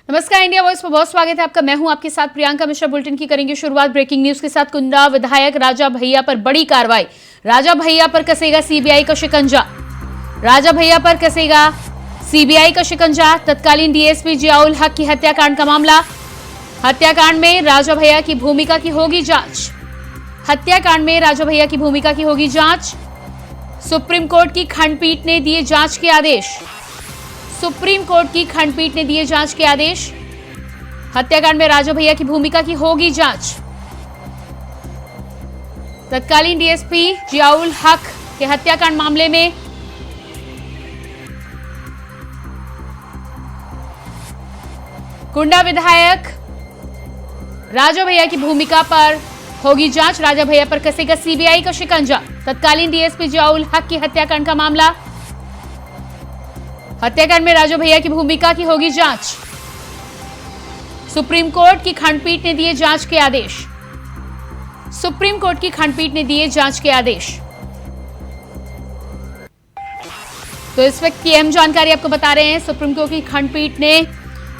नमस्कार, India voice में बहुत स्वागत है आपका। मैं हूं आपके साथ प्रियंका मिश्रा। बुलेटिन की करेंगे शुरुआत ब्रेकिंग न्यूज के साथ। कुंदा विधायक राजा भैया पर बड़ी कार्रवाई। राजा भैया पर कसेगा सीबीआई का शिकंजा। राजा भैया पर कसेगा सीबीआई का शिकंजा। तत्कालीन डीएसपी जियाउल हक की हत्याकांड का मामला। हत्याकांड में राजा भैया की भूमिका की होगी जांच। हत्याकांड में राजा भैया की भूमिका की होगी जांच। सुप्रीम कोर्ट की खंडपीठ ने दिए जांच के आदेश। सुप्रीम कोर्ट की खंडपीठ ने दिए जांच के आदेश। हत्याकांड में राजा भैया की भूमिका की होगी जांच। तत्कालीन डीएसपी जियाउल हक के हत्याकांड मामले में कुंडा विधायक राजा भैया की भूमिका पर होगी जांच। राजा भैया पर कसेगा सीबीआई का शिकंजा। तत्कालीन डीएसपी जियाउल हक की हत्याकांड का मामला। हत्याकांड में राजा भैया की भूमिका की होगी जांच। सुप्रीम कोर्ट की खंडपीठ ने दिए जांच के आदेश। सुप्रीम कोर्ट की खंडपीठ ने दिए जांच के आदेश। तो इस वक्त की अहम जानकारी आपको बता रहे हैं। सुप्रीम कोर्ट की खंडपीठ ने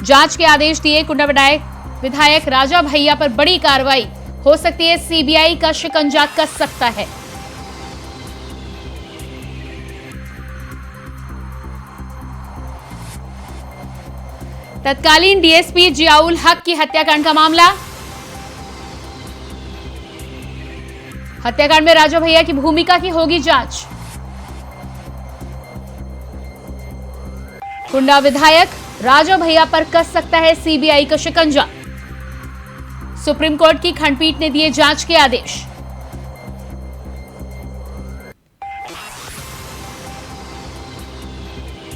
जांच के आदेश दिए। कुंडा विधायक राजा भैया पर बड़ी कार्रवाई हो सकती है। सीबीआई का शिकंजा कस सकता है। तत्कालीन डीएसपी जियाउल हक की हत्याकांड का मामला। हत्याकांड में राजा भैया की भूमिका की होगी जांच। कुंडा विधायक राजा भैया पर कस सकता है सीबीआई का शिकंजा। सुप्रीम कोर्ट की खंडपीठ ने दिए जांच के आदेश।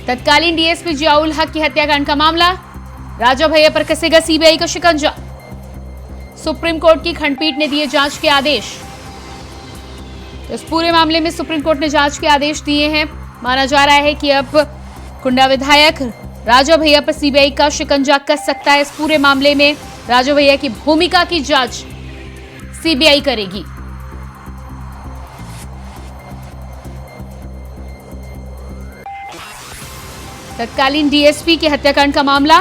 तत्कालीन डीएसपी जियाउल हक की हत्याकांड का मामला। राजा भैया पर कसेगा सीबीआई का शिकंजा। सुप्रीम कोर्ट की खंडपीठ ने दिए जांच के आदेश। तो इस पूरे मामले में सुप्रीम कोर्ट ने जांच के आदेश दिए हैं। माना जा रहा है कि अब कुंडा विधायक राजा भैया पर सीबीआई का शिकंजा कस सकता है। इस पूरे मामले में राजा भैया की भूमिका की जांच सीबीआई करेगी। तत्कालीन डीएसपी के हत्याकांड का मामला,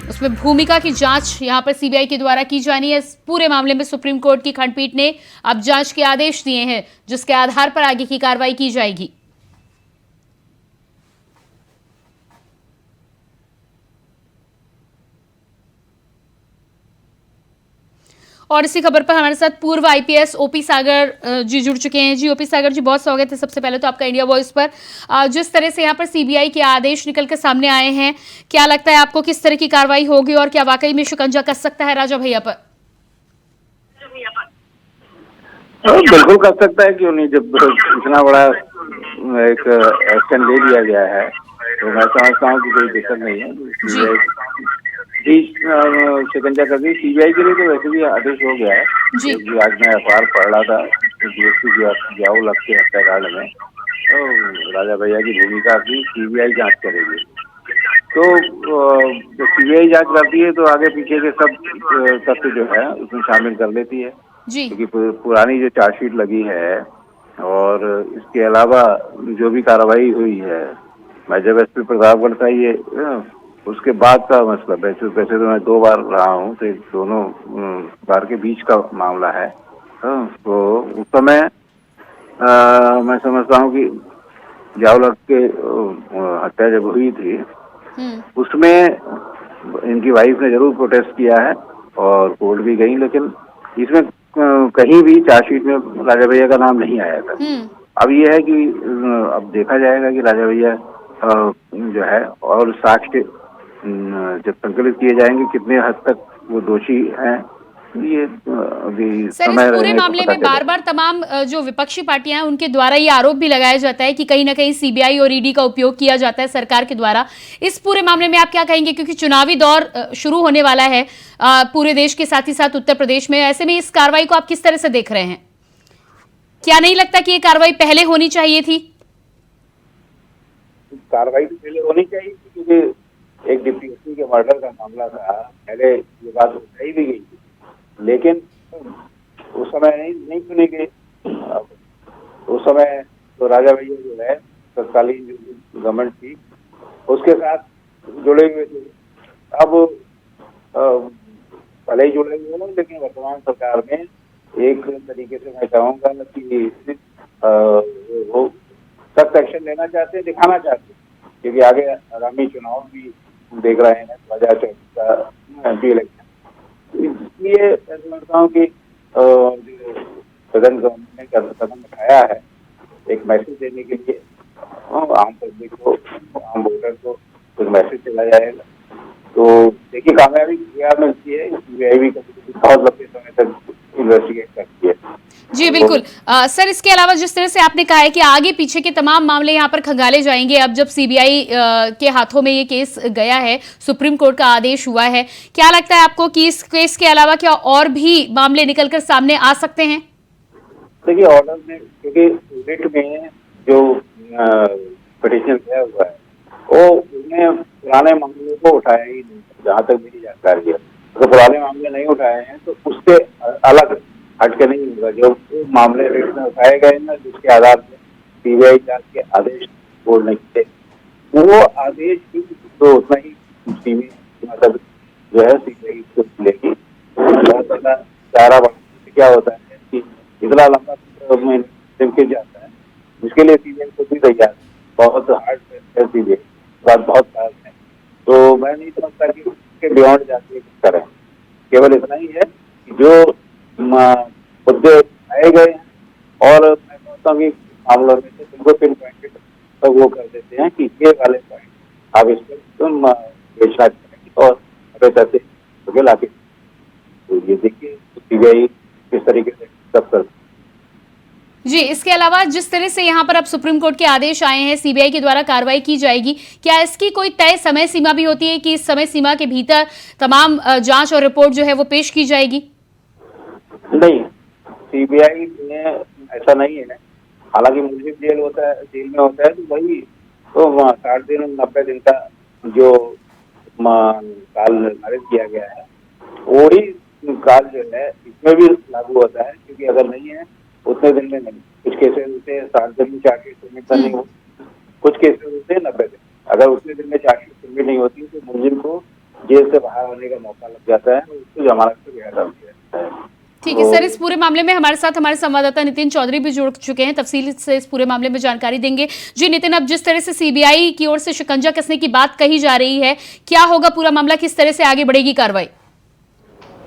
उसमें भूमिका की जांच यहां पर सीबीआई के द्वारा की जानी है। इस पूरे मामले में सुप्रीम कोर्ट की खंडपीठ ने अब जांच के आदेश दिए हैं, जिसके आधार पर आगे की कार्रवाई की जाएगी। और इसी खबर पर हमारे साथ पूर्व आईपीएस ओपी सागर जी जुड़ चुके हैं। जी ओपी सागर जी, बहुत स्वागत है सबसे पहले तो आपका इंडिया वॉइस पर। जिस तरह से यहाँ पर सीबीआई के आदेश निकल के सामने आए हैं, क्या लगता है आपको किस तरह की कार्रवाई होगी और क्या वाकई में शिकंजा कस सकता है राजा भैया पर? बिल्कुल कर सकता है, क्यों नहीं। जब इतना बड़ा एक एक्शन ले लिया गया है तो मैं समझता हूँ कि कोई दिक्कत नहीं है। शिकंजा कर दी सीबीआई के लिए। तो वैसे भी आदेश हो गया है। क्योंकि आज मैं अखबार पढ़ रहा था कि डीएसपी जियाउल हक के हत्याकांड में तो राजा भैया की भूमिका की सीबीआई जांच करेगी। तो जब सीबीआई जांच करती है तो आगे पीछे के सब तथ्य जो है उसमें शामिल कर लेती है। क्योंकि पुरानी जो चार्जशीट लगी है और इसके अलावा जो भी कार्रवाई हुई है, मैं जब एसपी प्रतापगढ़ था ये उसके बाद का मसला। वैसे तो मैं 2 बार रहा हूँ, तो दोनों बार के बीच का मामला है। तो उस समय मैं समझता हूँ कि जियाउल हक के हत्या जब हुई थी उसमें इनकी वाइफ ने जरूर प्रोटेस्ट किया है और कोर्ट भी गई, लेकिन इसमें कहीं भी चार्जशीट में राजा भैया का नाम नहीं आया था। अब ये है कि अब देखा जाएगा कि राजा भैया जो है और साक्ष्य जब संकलित किए जाएंगे कितने हद तक वो दोषी हैं। ये अभी सर, इस पूरे मामले में बार बार तमाम जो विपक्षी पार्टियां हैं उनके द्वारा ये आरोप भी लगाया जाता है कि कहीं ना कहीं सीबीआई और ईडी का उपयोग किया जाता है सरकार के द्वारा। इस पूरे मामले में आप क्या कहेंगे, क्योंकि चुनावी दौर शुरू होने वाला है पूरे देश के साथ ही साथ उत्तर प्रदेश में। ऐसे में इस कार्रवाई को आप किस तरह से देख रहे हैं? क्या नहीं लगता कि ये कार्रवाई पहले होनी चाहिए थी? कार्रवाई तो पहले होनी चाहिए थी, क्योंकि एक डिप्टी एसपी के मर्डर का मामला था। पहले ये बात उठाई भी गई थी, लेकिन उस समय नहीं सुनी गई। उस समय तो राजा भैया जो है तत्कालीन गवर्नमेंट थी उसके साथ जुड़े हुए थे। अब भले ही जुड़े हुए लोग, लेकिन वर्तमान सरकार में एक तरीके से मैं कहूँगा कि वो सख्त एक्शन लेना चाहते हैं, दिखाना चाहते हैं, क्योंकि आगे आगामी चुनाव भी देख रहे हैं 2024 का एमपी इलेक्शन। इसलिए मैं समझता हूँ कि जो सदन गवर्नमेंट ने कदम उठाया है एक मैसेज देने के लिए आम पब्लिक को, आम वोटर को कुछ मैसेज चला जाएगा, तो देखिए कामयाबी मिलती है। सीबीआई भी कभी बहुत लंबे समय तक इन्वेस्टिगेट करती है। जी बिल्कुल। सर, इसके अलावा जिस तरह से आपने कहा है कि आगे पीछे के तमाम मामले यहाँ पर खंगाले जाएंगे, अब जब सीबीआई के हाथों में ये केस गया है, सुप्रीम कोर्ट का आदेश हुआ है, क्या लगता है आपको कि इस केस के अलावा क्या और भी मामले निकलकर सामने आ सकते हैं? देखिए ऑर्डर में, क्योंकि रिट में जो पिटीशन दिया हुआ है वो उसने पुराने मामलों को उठाया ही नहीं, जहाँ तक मेरी जानकारी है। तो पुराने मामले नहीं उठाए हैं तो उससे अलग हटके नहीं होगा। जो मामले रिट में उठाए गए ना, जिसके आधार पर सीबीआई जांच के आदेश बोर्ड ने किए, वो आदेश भी तो उतना ही सीमित, मतलब जो है सीबीआई को मिलेगी। बहुत ज्यादा चारा क्या होता है कि इतना लंबा गिर जाता है, उसके लिए सीबीआई को भी तैयार है, बहुत हार्ड है सीबीआई, बात बहुत खास है। तो मैं नहीं समझता कि उसके बियॉन्ड जाके करें। केवल इतना ही है कि जो मुद्दे आए गए हैं और मैं समझता हूँ कि मामलों में से तुमको पिन पॉइंटेड तो वो कर देते हैं कि ये वाले पॉइंट आप इस पर तुम बेचना करेंगे और पैसे तो लाके, तो ये देखिए सीबीआई किस तरीके से सब कर। जी, इसके अलावा जिस तरह से यहाँ पर अब सुप्रीम कोर्ट के आदेश आए हैं, सीबीआई के द्वारा कार्रवाई की जाएगी, क्या इसकी कोई तय समय सीमा भी होती है कि इस समय सीमा के भीतर तमाम जांच और रिपोर्ट जो है वो पेश की जाएगी? नहीं, सीबीआई में ऐसा नहीं है। हालांकि मुलजिम जेल होता है, जेल में होता है, तो वही तो 60 दिन 90 दिन का जो काल निर्धारित किया गया है वही काल जो है इसमें भी लागू होता है, क्योंकि अगर नहीं है उतने दिन में नहीं, कुछ केसेस होते हैं 60 दिन में चार्जशीट सबमिट करनी हो, कुछ केसेस होते हैं 90 दिन। अगर उतने दिन में चार्जशीट सबमिट नहीं होती तो मुलजिम को जेल से बाहर होने का मौका लग जाता है, उसको जमानत पे गैर डाल दिया जाता है। ठीक है सर, इस पूरे मामले में हमारे साथ हमारे संवाददाता नितिन चौधरी भी जुड़ चुके हैं, तफसील से इस पूरे मामले में जानकारी देंगे। जी नितिन, अब जिस तरह से सीबीआई की ओर से शिकंजा कसने की बात कही जा रही है, क्या होगा पूरा मामला, किस तरह से आगे बढ़ेगी कार्रवाई?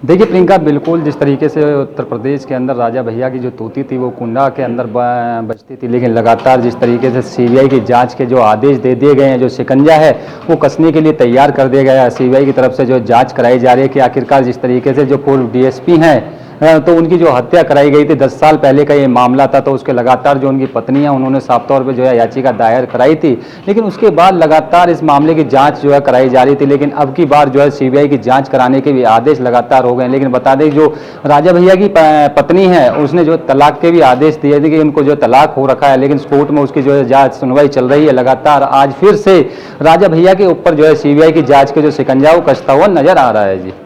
देखिए प्रियंका, बिल्कुल जिस तरीके से उत्तर प्रदेश के अंदर राजा भैया की जो तूती थी वो कुंडा के अंदर बचती थी, लेकिन लगातार जिस तरीके से सीबीआई की जांच के जो आदेश दे दिए गए हैं, जो शिकंजा है वो कसने के लिए तैयार कर दिया गया है। सीबीआई की तरफ से जो जांच कराई जा रही है कि आखिरकार जिस तरीके से जो पूर्व डीएसपी हैं तो उनकी जो हत्या कराई गई थी 10 साल पहले का ये मामला था, तो उसके लगातार जो उनकी पत्नी है उन्होंने साफ तौर पे जो है याचिका दायर कराई थी, लेकिन उसके बाद लगातार इस मामले की जांच जो है कराई जा रही थी। लेकिन अब की बार जो है सीबीआई की जांच कराने के भी आदेश लगातार हो गए। लेकिन बता दें जो राजा भैया की पत्नी है उसने जो तलाक के भी आदेश दिए थे कि उनको जो तलाक हो रखा है, लेकिन कोर्ट में उसकी जो है जांच सुनवाई चल रही है लगातार। आज फिर से राजा भैया के ऊपर जो है सीबीआई की जांच के जो शिकंजा वो कसता हुआ नजर आ रहा है।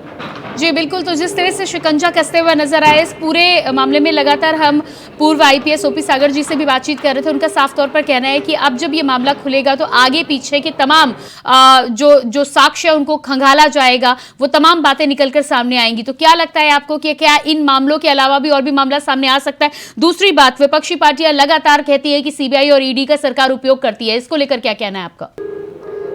जी बिल्कुल, तो जिस तरह से शिकंजा कसते हुए नजर आए इस पूरे मामले में, लगातार हम पूर्व आईपीएस ओपी सागर जी से भी बातचीत कर रहे थे। उनका साफ तौर पर कहना है कि अब जब ये मामला खुलेगा तो आगे पीछे के तमाम जो साक्ष्य उनको खंगाला जाएगा, वो तमाम बातें निकलकर सामने आएंगी। तो क्या लगता है आपको कि क्या इन मामलों के अलावा भी और भी मामला सामने आ सकता है? दूसरी बात, विपक्षी पार्टियां लगातार कहती है कि सीबीआई और ईडी का सरकार उपयोग करती है, इसको लेकर क्या कहना है आपका?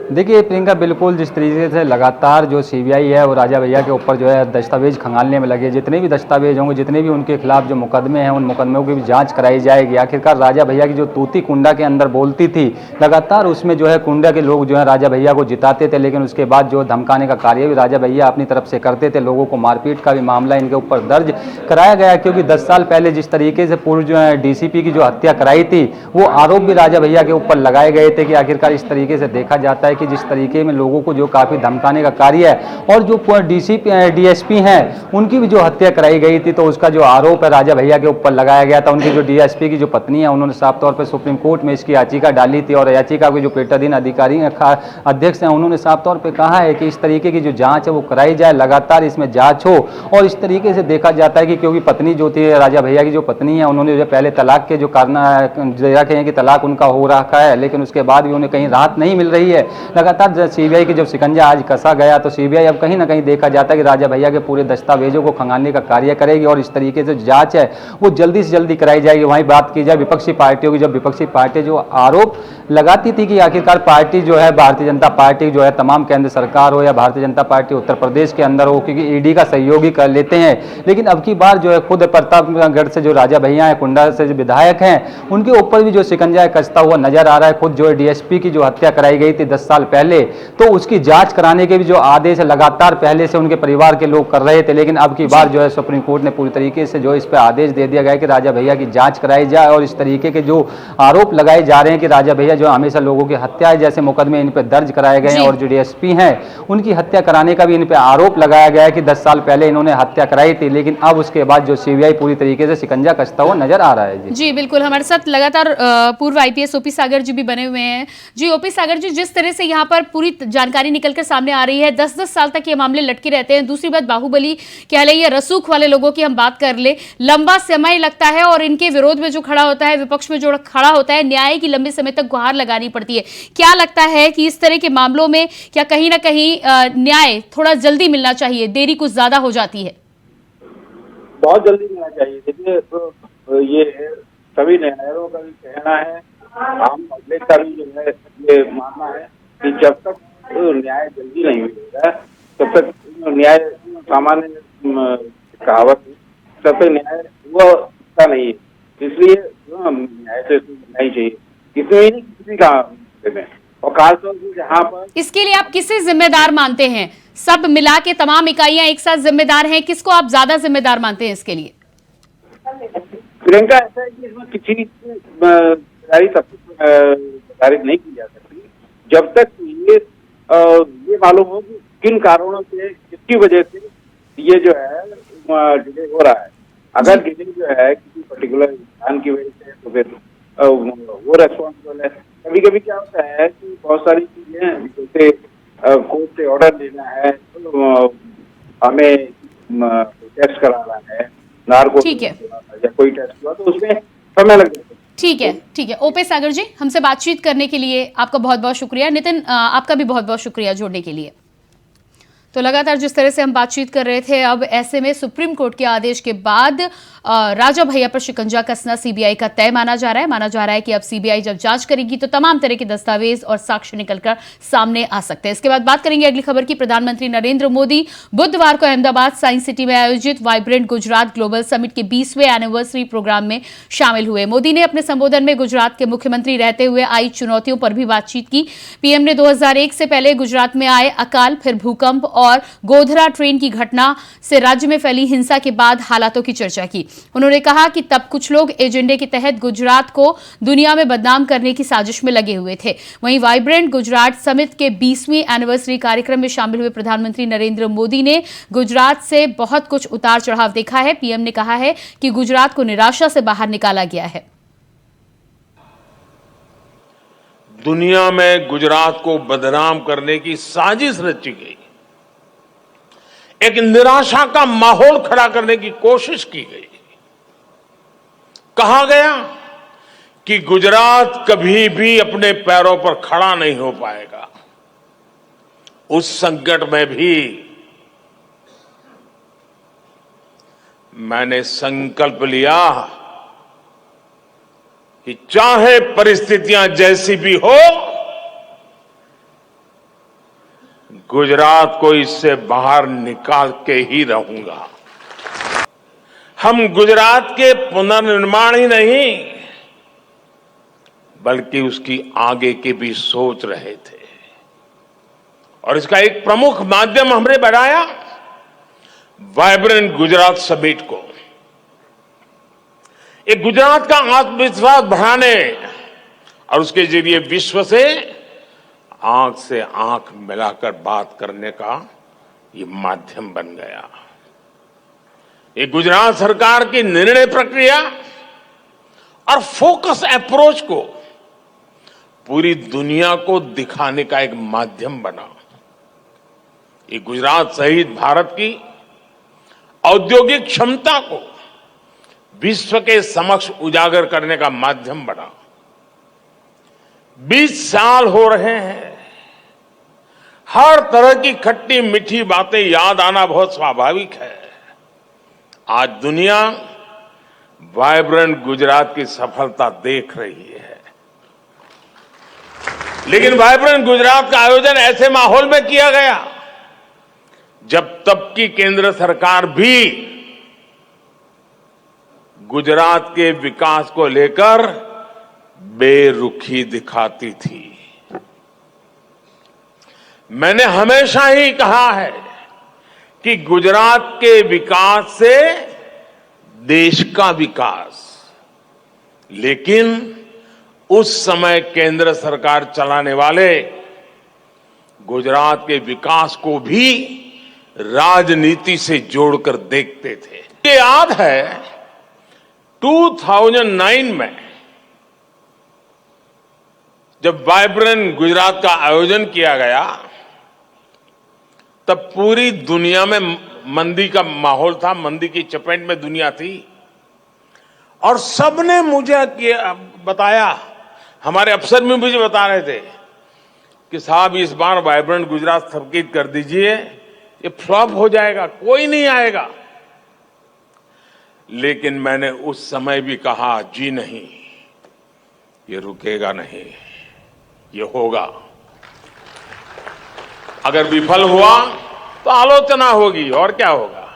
देखिए प्रियंका, बिल्कुल जिस तरीके से लगातार जो सीबीआई है वो राजा भैया के ऊपर जो है दस्तावेज खंगालने में लगे, जितने भी दस्तावेज होंगे, जितने भी उनके खिलाफ जो मुकदमे हैं उन मुकदमों की भी जांच कराई जाएगी। आखिरकार राजा भैया की जो तूती कुंडा के अंदर बोलती थी, लगातार उसमें जो है कुंडा के लोग जो है राजा भैया को जिताते थे, लेकिन उसके बाद जो धमकाने का कार्य भी राजा भैया अपनी तरफ से करते थे। लोगों को मारपीट का भी मामला इनके ऊपर दर्ज कराया गया, क्योंकि 10 साल पहले जिस तरीके से पूर्व जो है डीसीपी की जो हत्या कराई थी वो आरोप भी राजा भैया के ऊपर लगाए गए थे कि आखिरकार इस तरीके से देखा जाता है कि जिस तरीके में लोगों को जो काफी धमकाने का कार्य है, और जो डीएसपी हैं उनकी भी जो हत्या कराई गई थी, तो उसका जो आरोप है राजा भैया के ऊपर लगाया गया था। उनकी जो डीएसपी की जो पत्नी है उन्होंने साफ तौर पर सुप्रीम कोर्ट में इसकी याचिका डाली थी, और याचिका के जो पीठाधीन अधिकारी अध्यक्ष हैं उन्होंने साफ तौर पर कहा है कि इस तरीके की जो जांच है वो कराई जाए, लगातार इसमें जांच हो। और इस तरीके से देखा जाता है कि क्योंकि पत्नी जो थी राजा भैया की जो पत्नी है उन्होंने जो पहले तलाक के जो कारण रखे हैं कि तलाक उनका हो रखा है, लेकिन उसके बाद भी उन्हें कहीं राहत नहीं मिल रही है। लगातार सीबीआई की जब शिकंजा आज कसा गया तो सीबीआई अब कहीं ना कहीं देखा जाता है कि राजा भैया के पूरे दस्तावेजों को खंगालने का कार्य करेगी और इस तरीके से जांच है वो जल्दी से जल्दी कराई जाएगी। वहीं बात की जाए विपक्षी पार्टियों की, जब विपक्षी पार्टी जो आरोप लगाती थी कि आखिरकार पार्टी जो है भारतीय जनता पार्टी जो है तमाम केंद्र सरकार हो या भारतीय जनता पार्टी उत्तर प्रदेश के अंदर हो, क्योंकि ईडी का सहयोगी कर लेते हैं, लेकिन अब की बार जो है खुद प्रतापगढ़ से जो राजा भैया हैं, कुंडा से जो विधायक हैं, उनके ऊपर भी जो शिकंजा कसता हुआ नजर आ रहा है। खुद जो है डीएसपी की जो हत्या कराई गई थी 10 साल पहले, तो उसकी जांच कराने के भी जो आदेश है लगातार पहले से उनके परिवार के लोग कर रहे थे, लेकिन अब की बार जो है सुप्रीम कोर्ट ने पूरी तरीके से जो इस पर आदेश दे दिया गया कि राजा भैया की जांच कराई जाए और इस तरीके के जो आरोप लगाए जा रहे हैं कि राजा भैया जो हमेशा लोगों की हत्या जैसे मुकदमे इन पर दर्ज कराए गए हैं और जो डीएसपी हैं उनकी हत्या कराने का भी इन पर आरोप लगाया गया है कि 10 साल पहले इन्होंने हत्या कराई थी, लेकिन अब उसके बाद जो सीबीआई पूरी तरीके से शिकंजा कसता हुआ नजर आ रहा है। जी बिल्कुल, हमारे साथ लगातार पूर्व आईपीएस ओपी सागर जी भी बने हुए हैं। जी ओपी सागर जी, जिस तरह से यहाँ पर पूरी जानकारी निकलकर सामने आ रही है, 10-10 साल तक ये मामले लटके रहते हैं। दूसरी बात, बाहुबली कह ले या रसूख वाले लोगों की हम बात कर ले, लंबा समय लगता है और इनके विरोध में जो खड़ा होता है, विपक्ष में जो खड़ा होता है, न्याय की लंबे समय तक गुहार लगानी पड़ती है। क्या लगता है कि इस तरह के मामलों में क्या कहीं ना कहीं न्याय थोड़ा जल्दी मिलना चाहिए, देरी कुछ ज्यादा हो जाती है? बहुत जल्दी मिलना चाहिए। देखिए तो ये सभी न्यायालयों का भी कहना है, आम पब्लिक का भी जो है ये मानना है कि जब तक न्याय जल्दी नहीं मिलेगा तब तक न्याय सामान्य कहावत तब तक न्याय हुआ का नहीं है। इसलिए न्याय से नहीं चाहिए इसमें ही नहीं किसी का में, और खासतौर से जहाँ पर इसके लिए आप किसे जिम्मेदार मानते हैं? सब मिला के तमाम इकाइयां एक साथ जिम्मेदार हैं, किसको आप ज्यादा जिम्मेदार मानते हैं इसके लिए? प्रियंका, ऐसा है कि इसमें किसी जिम्मेदारी निर्धारित नहीं की जा सकती जब तक ये मालूम हो कि किन कारणों से, किसकी वजह से ये जो है डिले हो रहा है। अगर डिले जो है किसी पर्टिकुलर इंसान की वजह से तो फिर वो रेस्पॉन्सिबल है। कभी कभी क्या होता है कि बहुत सारी चीजें जैसे कोर्ट से ऑर्डर देना है, तो हमें टेस्ट कराना है, नार्को या कोई टेस्ट हुआ तो उसमें समय लग जाता है। ठीक है ओपी सागर जी, हमसे बातचीत करने के लिए आपका बहुत बहुत शुक्रिया। नितिन, आपका भी बहुत बहुत शुक्रिया जुड़ने के लिए। तो लगातार जिस तरह से हम बातचीत कर रहे थे, अब ऐसे में सुप्रीम कोर्ट के आदेश के बाद राजा भैया पर शिकंजा कसना सीबीआई का तय माना जा रहा है कि अब सीबीआई जब जांच करेगी तो तमाम तरह के दस्तावेज और साक्ष्य निकलकर सामने आ सकते हैं। इसके बाद बात करेंगे अगली खबर की। प्रधानमंत्री नरेंद्र मोदी बुधवार को अहमदाबाद साइंस सिटी में आयोजित वाइब्रेंट गुजरात ग्लोबल समिट के 20वें एनिवर्सरी प्रोग्राम में शामिल हुए। मोदी ने अपने संबोधन में गुजरात के मुख्यमंत्री रहते हुए आई चुनौतियों पर भी बातचीत की। पीएम ने 2001 से पहले गुजरात में आए अकाल, फिर भूकंप और गोधरा ट्रेन की घटना से राज्य में फैली हिंसा के बाद हालातों की चर्चा की। उन्होंने कहा कि तब कुछ लोग एजेंडे के तहत गुजरात को दुनिया में बदनाम करने की साजिश में लगे हुए थे। वहीं वाइब्रेंट गुजरात समिट के 20वीं एनिवर्सरी कार्यक्रम में शामिल हुए प्रधानमंत्री नरेंद्र मोदी ने गुजरात से बहुत कुछ उतार चढ़ाव देखा है। पीएम ने कहा है कि गुजरात को निराशा से बाहर निकाला गया है। दुनिया में गुजरात को बदनाम करने की साजिश रची गई, एक निराशा का माहौल खड़ा करने की कोशिश की गई। कहा गया कि गुजरात कभी भी अपने पैरों पर खड़ा नहीं हो पाएगा। उस संकट में भी मैंने संकल्प लिया कि चाहे परिस्थितियां जैसी भी हो, गुजरात को इससे बाहर निकाल के ही रहूंगा। हम गुजरात के पुनर्निर्माण ही नहीं बल्कि उसकी आगे की भी सोच रहे थे, और इसका एक प्रमुख माध्यम हमने बनाया वाइब्रेंट गुजरात समिट को। एक गुजरात का आत्मविश्वास बढ़ाने और उसके जरिए विश्व से आंख मिलाकर बात करने का ये माध्यम बन गया। ये गुजरात सरकार की निर्णय प्रक्रिया और फोकस अप्रोच को पूरी दुनिया को दिखाने का एक माध्यम बना। ये गुजरात सहित भारत की औद्योगिक क्षमता को विश्व के समक्ष उजागर करने का माध्यम बना। 20 साल हो रहे हैं हर तरह की खट्टी मीठी बातें याद आना बहुत स्वाभाविक है। आज दुनिया वाइब्रेंट गुजरात की सफलता देख रही है, लेकिन वाइब्रेंट गुजरात का आयोजन ऐसे माहौल में किया गया जब तब की केंद्र सरकार भी गुजरात के विकास को लेकर बेरुखी दिखाती थी। मैंने हमेशा ही कहा है कि गुजरात के विकास से देश का विकास, लेकिन उस समय केंद्र सरकार चलाने वाले गुजरात के विकास को भी राजनीति से जोड़कर देखते थे। ये याद है 2009 में जब वाइब्रेंट गुजरात का आयोजन किया गया, तब पूरी दुनिया में मंदी का माहौल था, मंदी की चपेट में दुनिया थी, और सबने मुझे बताया, हमारे अफसर भी मुझे बता रहे थे कि साहब इस बार वाइब्रेंट गुजरात स्थगित कर दीजिए, ये फ्लॉप हो जाएगा, कोई नहीं आएगा। लेकिन मैंने उस समय भी कहा, जी नहीं, ये रुकेगा नहीं, ये होगा। अगर विफल हुआ तो आलोचना होगी और क्या होगा,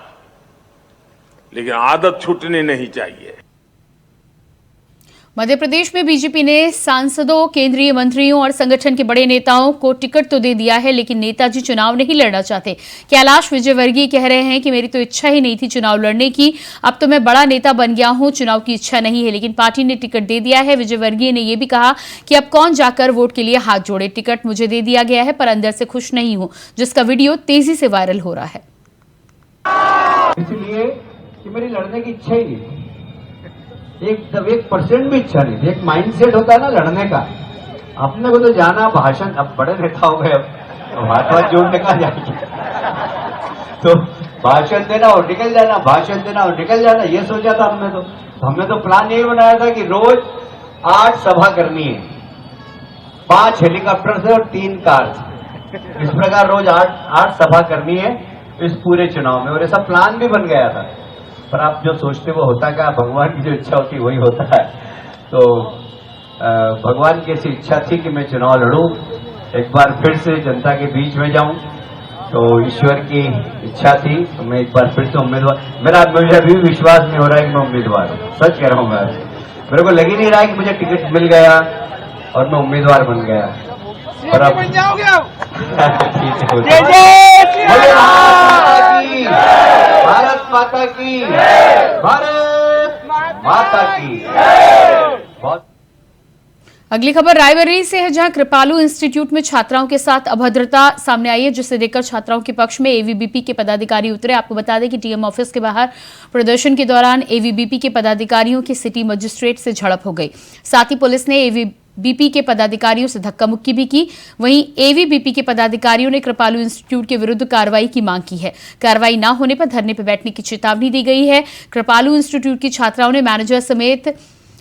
लेकिन आदत छूटनी नहीं चाहिए। मध्य प्रदेश में बीजेपी ने सांसदों, केंद्रीय मंत्रियों और संगठन के बड़े नेताओं को टिकट तो दे दिया है, लेकिन नेताजी चुनाव नहीं लड़ना चाहते। कैलाश विजयवर्गीय कह रहे हैं कि मेरी तो इच्छा ही नहीं थी चुनाव लड़ने की, अब तो मैं बड़ा नेता बन गया हूं, चुनाव की इच्छा नहीं है, लेकिन पार्टी ने टिकट दे दिया है। विजयवर्गीय ने यह भी कहा कि अब कौन जाकर वोट के लिए हाथ जोड़े, टिकट मुझे दे दिया गया है पर अंदर से खुश नहीं हूं, जिसका वीडियो तेजी से वायरल हो रहा है। इसलिए कि मेरी लड़ने की इच्छा ही नहीं थी, 1% भी इच्छा नहीं थी। एक माइंडसेट होता है ना लड़ने का, अपने को तो जाना भाषण, अब बड़े नेता हो गए, अब हाथ जोड़ने का जाएंगे तो भाषण देना और निकल जाना, भाषण देना और निकल जाना, ये सोचा था हमने। तो हमने तो प्लान यही बनाया था कि रोज 8 सभा करनी है, 5 हेलीकॉप्टर से और 3 कार से, इस प्रकार रोज 8 सभा करनी है इस पूरे चुनाव में, और ऐसा प्लान भी बन गया था। पर आप जो सोचते वो होता क्या, भगवान की जो इच्छा होती वही होता है। तो भगवान की ऐसी इच्छा थी कि मैं चुनाव लड़ूं, एक बार फिर से जनता के बीच में जाऊं, तो ईश्वर की इच्छा थी, तो मैं एक बार फिर से उम्मीदवार, मुझे अभी भी विश्वास नहीं हो रहा है कि मैं उम्मीदवार हूं, सच कह रहा हूं मैं। मेरे को लग ही नहीं रहा है कि मुझे टिकट मिल गया और मैं उम्मीदवार बन गया, और अब बन जाओगे भारत माता की, भारत माता की। बहुत अगली खबर रायबरेली से है, जहां कृपालू इंस्टीट्यूट में छात्राओं के साथ अभद्रता सामने आई है, जिसे देखकर छात्राओं के पक्ष में एवीबीपी के पदाधिकारी उतरे। आपको बता दें कि टीएम ऑफिस के बाहर प्रदर्शन के दौरान एवीबीपी के पदाधिकारियों की सिटी मजिस्ट्रेट से झड़प हो गई। साथ ही पुलिस ने एवीबीपी के पदाधिकारियों से धक्का मुक्की भी की। वहीं एवीबीपी के पदाधिकारियों ने कृपालू इंस्टीट्यूट के विरुद्ध कार्रवाई की मांग की है। कार्रवाई न होने पर धरने पर बैठने की चेतावनी दी गई है। कृपालू इंस्टीट्यूट की छात्राओं ने मैनेजर समेत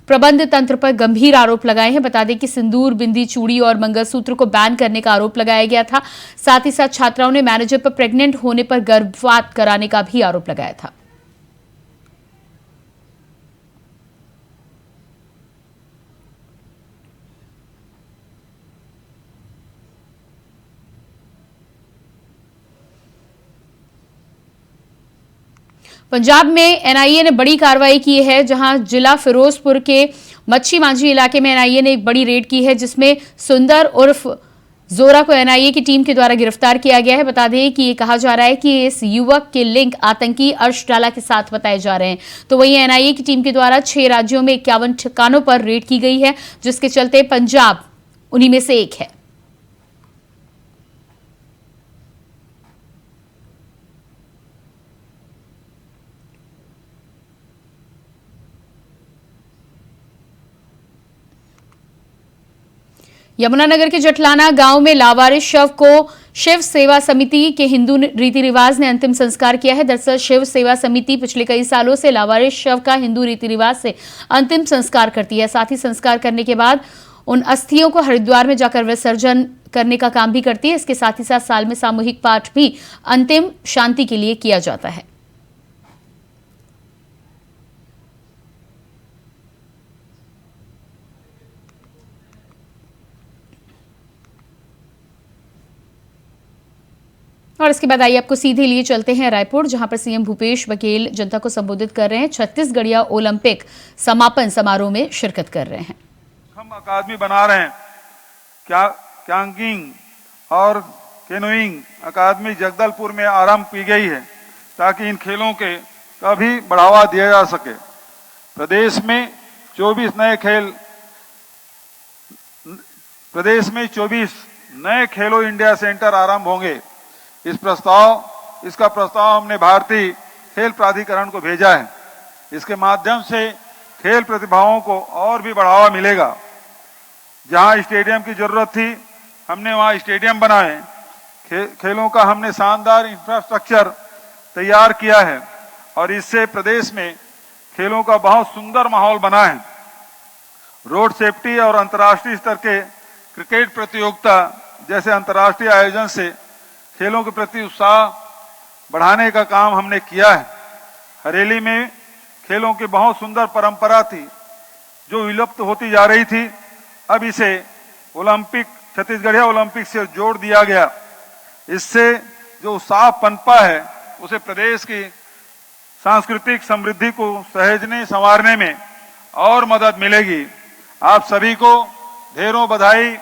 प्रबंध तंत्र पर गंभीर आरोप लगाए हैं। बता दें कि सिंदूर, बिंदी, चूड़ी और मंगलसूत्र को बैन करने का आरोप लगाया गया था। साथ ही साथ छात्राओं ने मैनेजर पर प्रेग्नेंट होने पर गर्भपात कराने का भी आरोप लगाया था। पंजाब में एनआईए ने बड़ी कार्रवाई की है, जहां जिला फिरोजपुर के मच्छी मांझी इलाके में एनआईए ने एक बड़ी रेड की है, जिसमें सुंदर उर्फ जोरा को एनआईए की टीम के द्वारा गिरफ्तार किया गया है। बता दें कि ये कहा जा रहा है कि इस युवक के लिंक आतंकी अर्श डाला के साथ बताए जा रहे हैं। तो वहीं एनआईए की टीम के द्वारा 6 राज्यों में 51 ठिकानों पर रेड की गई है, जिसके चलते पंजाब उन्हीं में से एक है। यमुनानगर के जटलाना गांव में लावारिस शव को शिव सेवा समिति के हिंदू रीति रिवाज ने अंतिम संस्कार किया है। दरअसल शिव सेवा समिति पिछले कई सालों से लावारिस शव का हिंदू रीति रिवाज से अंतिम संस्कार करती है। साथ ही संस्कार करने के बाद उन अस्थियों को हरिद्वार में जाकर विसर्जन करने का काम भी करती है। इसके साथ ही साथ साल में सामूहिक पाठ भी अंतिम शांति के लिए किया जाता है। और इसके बाद आइए आपको सीधे लिए चलते हैं रायपुर, जहां पर सीएम भूपेश बघेल जनता को संबोधित कर रहे हैं। छत्तीसगढ़िया ओलंपिक समापन समारोह में शिरकत कर रहे हैं। हम अकादमी बना रहे हैं, कैंगिंग और कैनोइंग अकादमी जगदलपुर में आरंभ की गई है ताकि इन खेलों के का भी बढ़ावा दिया जा सके। प्रदेश में 24 नए खेलो इंडिया सेंटर आरंभ होंगे। इसका प्रस्ताव हमने भारतीय खेल प्राधिकरण को भेजा है। इसके माध्यम से खेल प्रतिभाओं को और भी बढ़ावा मिलेगा। जहां स्टेडियम की जरूरत थी, हमने वहां स्टेडियम बनाए। खेलों का हमने शानदार इंफ्रास्ट्रक्चर तैयार किया है और इससे प्रदेश में खेलों का बहुत सुंदर माहौल बना है। रोड सेफ्टी और अंतर्राष्ट्रीय स्तर के क्रिकेट प्रतियोगिता जैसे अंतर्राष्ट्रीय आयोजन से खेलों के प्रति उत्साह बढ़ाने का काम हमने किया है। हरेली में खेलों की बहुत सुंदर परंपरा थी जो विलुप्त होती जा रही थी। अब इसे छत्तीसगढ़िया ओलंपिक से जोड़ दिया गया। इससे जो उत्साह पनपा है उसे प्रदेश की सांस्कृतिक समृद्धि को सहेजने संवारने में और मदद मिलेगी। आप सभी को ढेरों बधाई,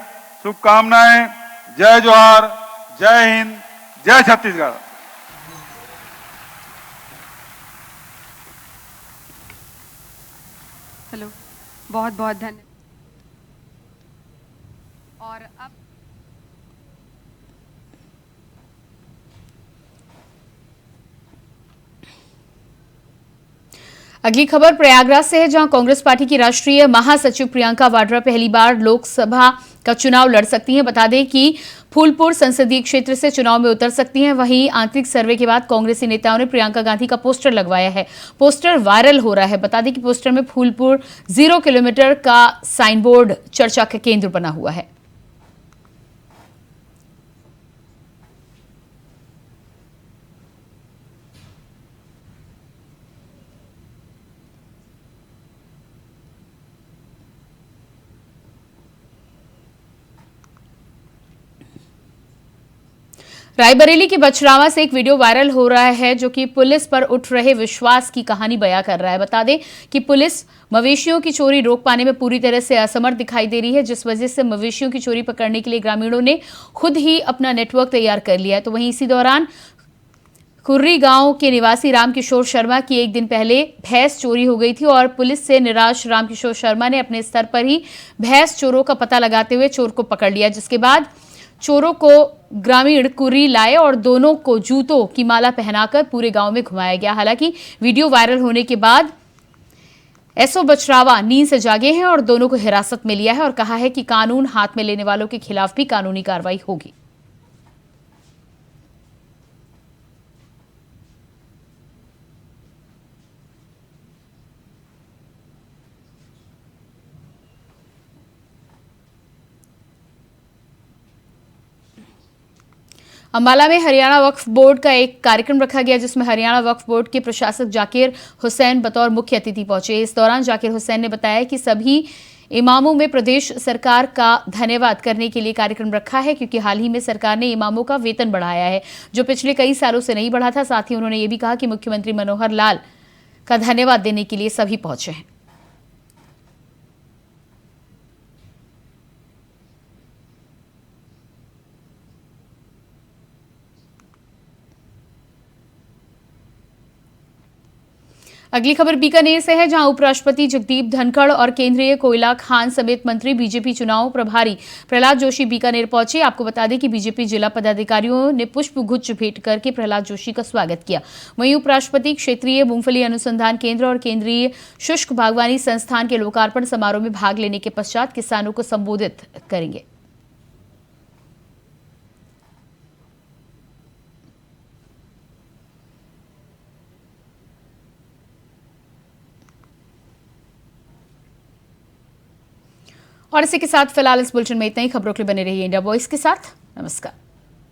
शुभकामनाएं। जय जोहार, जय हिंद, जय छत्तीसगढ़। हेलो, बहुत बहुत धन्यवाद। और अब अगली खबर प्रयागराज से है, जहां कांग्रेस पार्टी की राष्ट्रीय महासचिव प्रियंका वाड्रा पहली बार लोकसभा का चुनाव लड़ सकती हैं। बता दें कि फूलपुर संसदीय क्षेत्र से चुनाव में उतर सकती हैं। वहीं आंतरिक सर्वे के बाद कांग्रेसी नेताओं ने प्रियंका गांधी का पोस्टर लगवाया है। पोस्टर वायरल हो रहा है। बता दें कि पोस्टर में फूलपुर 0 किलोमीटर का साइन बोर्ड चर्चा का केंद्र बना हुआ है। रायबरेली के बछरावा से एक वीडियो वायरल हो रहा है जो कि पुलिस पर उठ रहे विश्वास की कहानी बयां कर रहा है। बता दें कि पुलिस मवेशियों की चोरी रोक पाने में पूरी तरह से असमर्थ दिखाई दे रही है, जिस वजह से मवेशियों की चोरी पकड़ने के लिए ग्रामीणों ने खुद ही अपना नेटवर्क तैयार कर लिया है। तो वहीं इसी दौरान कुर्री गांव के निवासी रामकिशोर शर्मा की एक दिन पहले भैंस चोरी हो गई थी और पुलिस से निराश रामकिशोर शर्मा ने अपने स्तर पर ही भैंस चोरों का पता लगाते हुए चोर को पकड़ लिया, जिसके बाद चोरों को ग्रामीण कुर्री लाए और दोनों को जूतों की माला पहनाकर पूरे गांव में घुमाया गया। हालांकि वीडियो वायरल होने के बाद एसओ बछरावा नींद से जागे हैं और दोनों को हिरासत में लिया है और कहा है कि कानून हाथ में लेने वालों के खिलाफ भी कानूनी कार्रवाई होगी। अंबाला में हरियाणा वक्फ बोर्ड का एक कार्यक्रम रखा गया, जिसमें हरियाणा वक्फ बोर्ड के प्रशासक जाकिर हुसैन बतौर मुख्य अतिथि पहुंचे। इस दौरान जाकिर हुसैन ने बताया कि सभी इमामों में प्रदेश सरकार का धन्यवाद करने के लिए कार्यक्रम रखा है, क्योंकि हाल ही में सरकार ने इमामों का वेतन बढ़ाया है जो पिछले कई सालों से नहीं बढ़ा था। साथ ही उन्होंने ये भी कहा कि मुख्यमंत्री मनोहर लाल का धन्यवाद देने के लिए सभी पहुंचे हैं। अगली खबर बीकानेर से है, जहां उपराष्ट्रपति जगदीप धनखड़ और केंद्रीय कोयला खान समेत मंत्री बीजेपी चुनाव प्रभारी प्रहलाद जोशी बीकानेर पहुंचे। आपको बता दें कि बीजेपी जिला पदाधिकारियों ने पुष्प गुच्छ भेंट करके प्रहलाद जोशी का स्वागत किया। वहीं उपराष्ट्रपति क्षेत्रीय मूंगफली अनुसंधान केंद्र और केंद्रीय शुष्क बागवानी संस्थान के लोकार्पण समारोह में भाग लेने के पश्चात किसानों को संबोधित करेंगे। और इसी के साथ फिलहाल इस बुलेटिन में इतना ही। खबरों के लिए बने रहिए इंडिया वॉइस के साथ। नमस्कार।